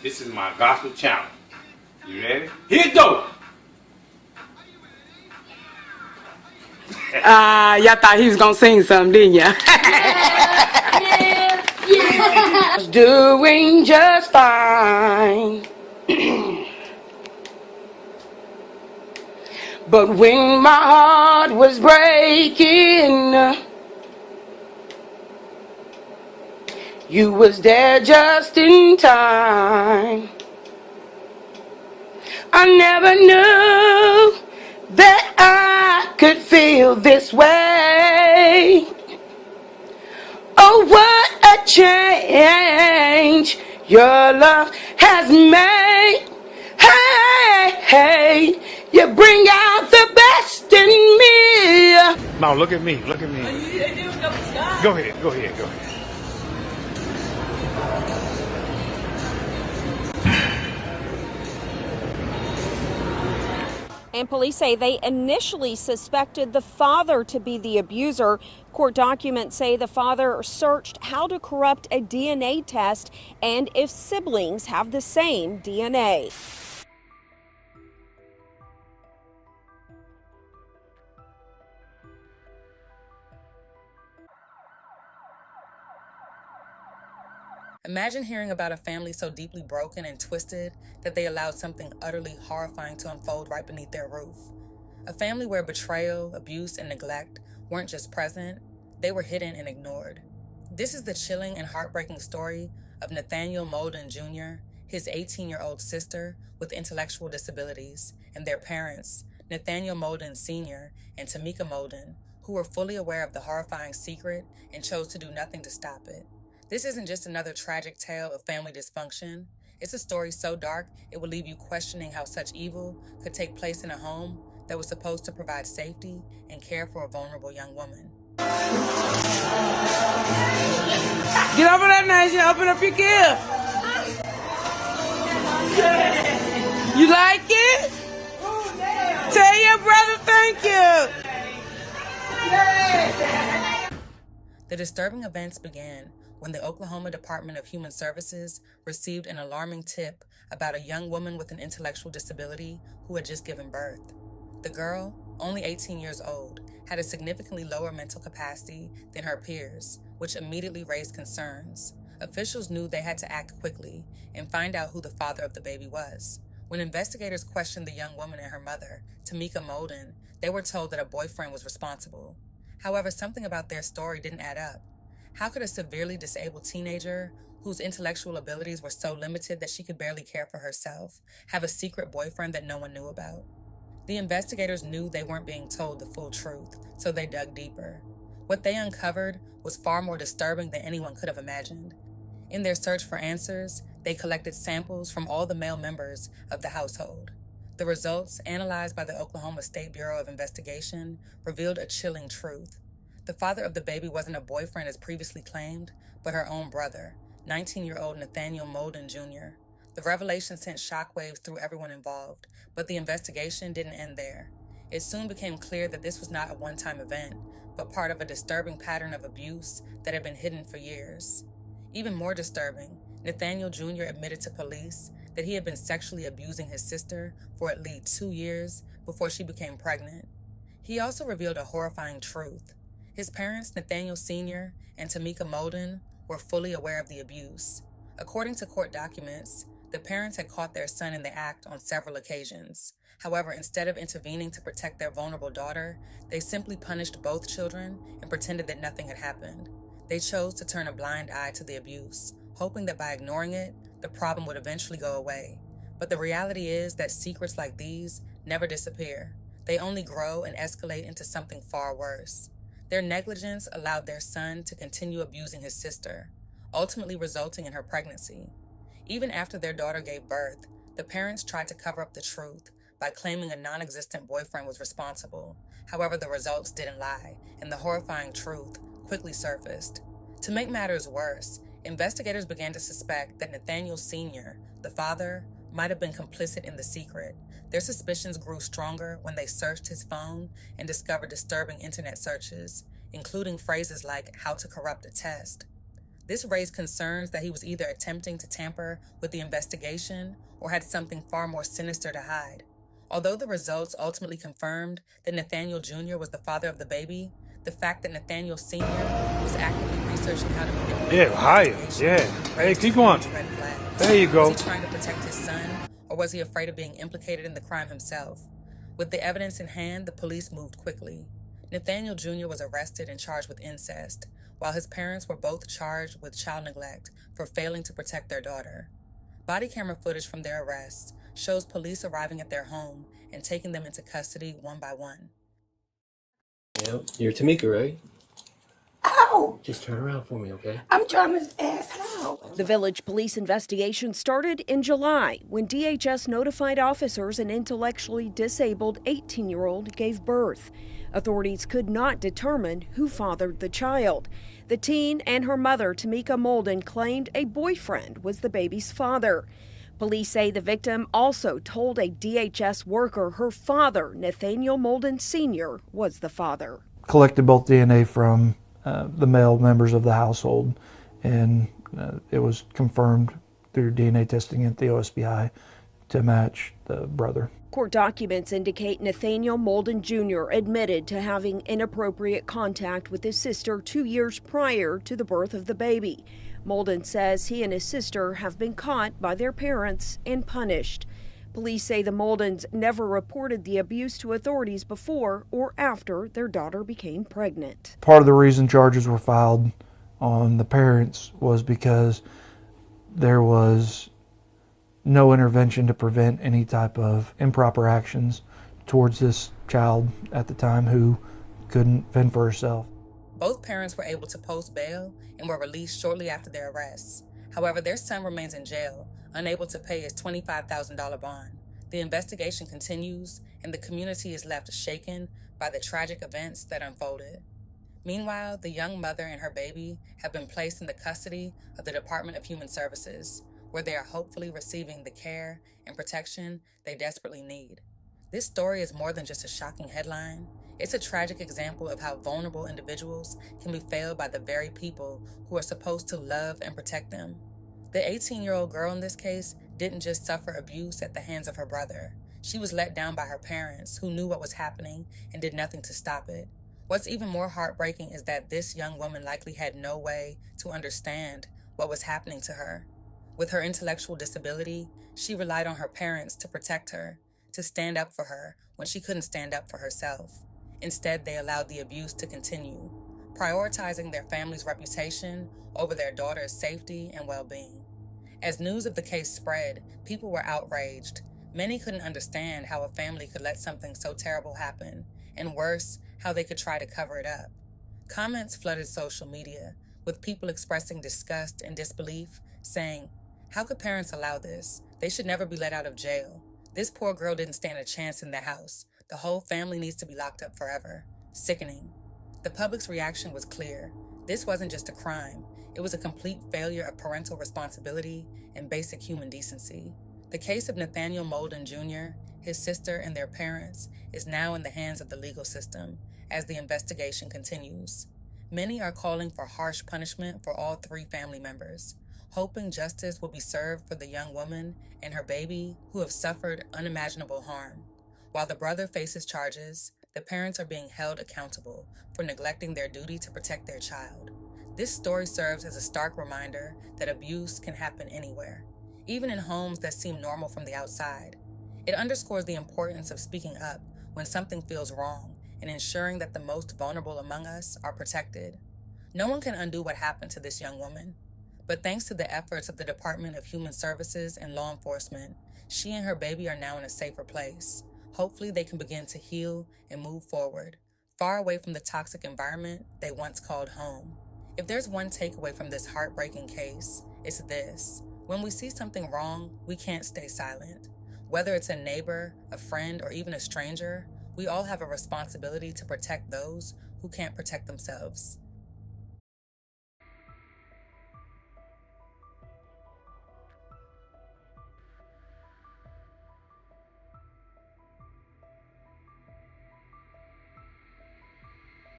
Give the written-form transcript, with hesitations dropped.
This is my gospel channel. You ready? Here it go. Y'all thought he was gonna sing something, didn't ya? Yeah. Was doing just fine. But when my heart was breaking, you was there just in time. I never knew that I could feel this way. Oh, what a change your love has made. Hey, hey, you bring out the best in me. No, look at me. Look at me. Go ahead. Go ahead. Go ahead. And police say they initially suspected the father to be the abuser. Court documents say the father searched how to corrupt a DNA test and if siblings have the same DNA. Imagine hearing about a family so deeply broken and twisted that they allowed something utterly horrifying to unfold right beneath their roof. A family where betrayal, abuse, and neglect weren't just present, they were hidden and ignored. This is the chilling and heartbreaking story of Nathaniel Molden Jr., his 18-year-old sister with intellectual disabilities, and their parents, Nathaniel Molden Sr. and Tamika Molden, who were fully aware of the horrifying secret and chose to do nothing to stop it. This isn't just another tragic tale of family dysfunction. It's a story so dark it will leave you questioning how such evil could take place in a home that was supposed to provide safety and care for a vulnerable young woman. Get over that nice, open up your gift. You like it? Tell your brother thank you. The disturbing events began when the Oklahoma Department of Human Services received an alarming tip about a young woman with an intellectual disability who had just given birth. The girl, only 18 years old, had a significantly lower mental capacity than her peers, which immediately raised concerns. Officials knew they had to act quickly and find out who the father of the baby was. When investigators questioned the young woman and her mother, Tamika Molden, they were told that a boyfriend was responsible. However, something about their story didn't add up. How could a severely disabled teenager, whose intellectual abilities were so limited that she could barely care for herself, have a secret boyfriend that no one knew about? The investigators knew they weren't being told the full truth, so they dug deeper. What they uncovered was far more disturbing than anyone could have imagined. In their search for answers, they collected samples from all the male members of the household. The results, analyzed by the Oklahoma State Bureau of Investigation, revealed a chilling truth. The father of the baby wasn't a boyfriend as previously claimed, but her own brother, 19-year-old Nathaniel Molden Jr. The revelation sent shockwaves through everyone involved, but the investigation didn't end there. It soon became clear that this was not a one-time event, but part of a disturbing pattern of abuse that had been hidden for years. Even more disturbing, Nathaniel Jr. admitted to police that he had been sexually abusing his sister for at least 2 years before she became pregnant. He also revealed a horrifying truth. His parents, Nathaniel Sr. and Tamika Molden, were fully aware of the abuse. According to court documents, the parents had caught their son in the act on several occasions. However, instead of intervening to protect their vulnerable daughter, they simply punished both children and pretended that nothing had happened. They chose to turn a blind eye to the abuse, hoping that by ignoring it, the problem would eventually go away. But the reality is that secrets like these never disappear. They only grow and escalate into something far worse. Their negligence allowed their son to continue abusing his sister, ultimately resulting in her pregnancy. Even after their daughter gave birth, the parents tried to cover up the truth by claiming a non-existent boyfriend was responsible. However, the results didn't lie, and the horrifying truth quickly surfaced. To make matters worse, investigators began to suspect that Nathaniel Sr., the father, might have been complicit in the secret. Their suspicions grew stronger when they searched his phone and discovered disturbing internet searches, including phrases like "how to corrupt a test." This raised concerns that he was either attempting to tamper with the investigation or had something far more sinister to hide. Although the results ultimately confirmed that Nathaniel Jr. was the father of the baby, the fact that Nathaniel Sr. was actively researching how to manipulate Yeah, higher. Yeah. Hey, keep going. red flags. There you go. Was he trying to protect his son, or was he afraid of being implicated in the crime himself? With the evidence in hand, the police moved quickly. Nathaniel Jr. was arrested and charged with incest, while his parents were both charged with child neglect for failing to protect their daughter. Body camera footage from their arrests shows police arriving at their home and taking them into custody one by one. Yep, you're Tamika, right? How? Just turn around for me, okay? I'm trying to ask how. The village police investigation started in July when DHS notified officers an intellectually disabled 18-year-old gave birth. Authorities could not determine who fathered the child. The teen and her mother, Tamika Molden, claimed a boyfriend was the baby's father. Police say the victim also told a DHS worker her father, Nathaniel Molden Sr., was the father. Collected both DNA from the male members of the household, and it was confirmed through DNA testing at the OSBI to match the brother. Court documents indicate Nathaniel Molden Jr. admitted to having inappropriate contact with his sister 2 years prior to the birth of the baby. Molden says he and his sister have been caught by their parents and punished. Police say the Moldens never reported the abuse to authorities before or after their daughter became pregnant. Part of the reason charges were filed on the parents was because there was no intervention to prevent any type of improper actions towards this child at the time who couldn't fend for herself. Both parents were able to post bail and were released shortly after their arrests. However, their son remains in jail, unable to pay his $25,000 bond. The investigation continues, and the community is left shaken by the tragic events that unfolded. Meanwhile, the young mother and her baby have been placed in the custody of the Department of Human Services, where they are hopefully receiving the care and protection they desperately need. This story is more than just a shocking headline. It's a tragic example of how vulnerable individuals can be failed by the very people who are supposed to love and protect them. The 18-year-old girl in this case didn't just suffer abuse at the hands of her brother. She was let down by her parents, who knew what was happening and did nothing to stop it. What's even more heartbreaking is that this young woman likely had no way to understand what was happening to her. With her intellectual disability, she relied on her parents to protect her, to stand up for her when she couldn't stand up for herself. Instead, they allowed the abuse to continue, prioritizing their family's reputation over their daughter's safety and well-being. As news of the case spread, people were outraged. Many couldn't understand how a family could let something so terrible happen, and worse, how they could try to cover it up. Comments flooded social media, with people expressing disgust and disbelief, saying, "How could parents allow this? They should never be let out of jail. This poor girl didn't stand a chance in the house. The whole family needs to be locked up forever." Sickening. The public's reaction was clear. This wasn't just a crime. It was a complete failure of parental responsibility and basic human decency. The case of Nathaniel Molden Jr., his sister, and their parents is now in the hands of the legal system as the investigation continues. Many are calling for harsh punishment for all three family members, hoping justice will be served for the young woman and her baby who have suffered unimaginable harm. While the brother faces charges, the parents are being held accountable for neglecting their duty to protect their child. This story serves as a stark reminder that abuse can happen anywhere, even in homes that seem normal from the outside. It underscores the importance of speaking up when something feels wrong and ensuring that the most vulnerable among us are protected. No one can undo what happened to this young woman, but thanks to the efforts of the Department of Human Services and law enforcement, she and her baby are now in a safer place. Hopefully they can begin to heal and move forward, far away from the toxic environment they once called home. If there's one takeaway from this heartbreaking case, it's this: when we see something wrong, we can't stay silent. Whether it's a neighbor, a friend, or even a stranger, we all have a responsibility to protect those who can't protect themselves.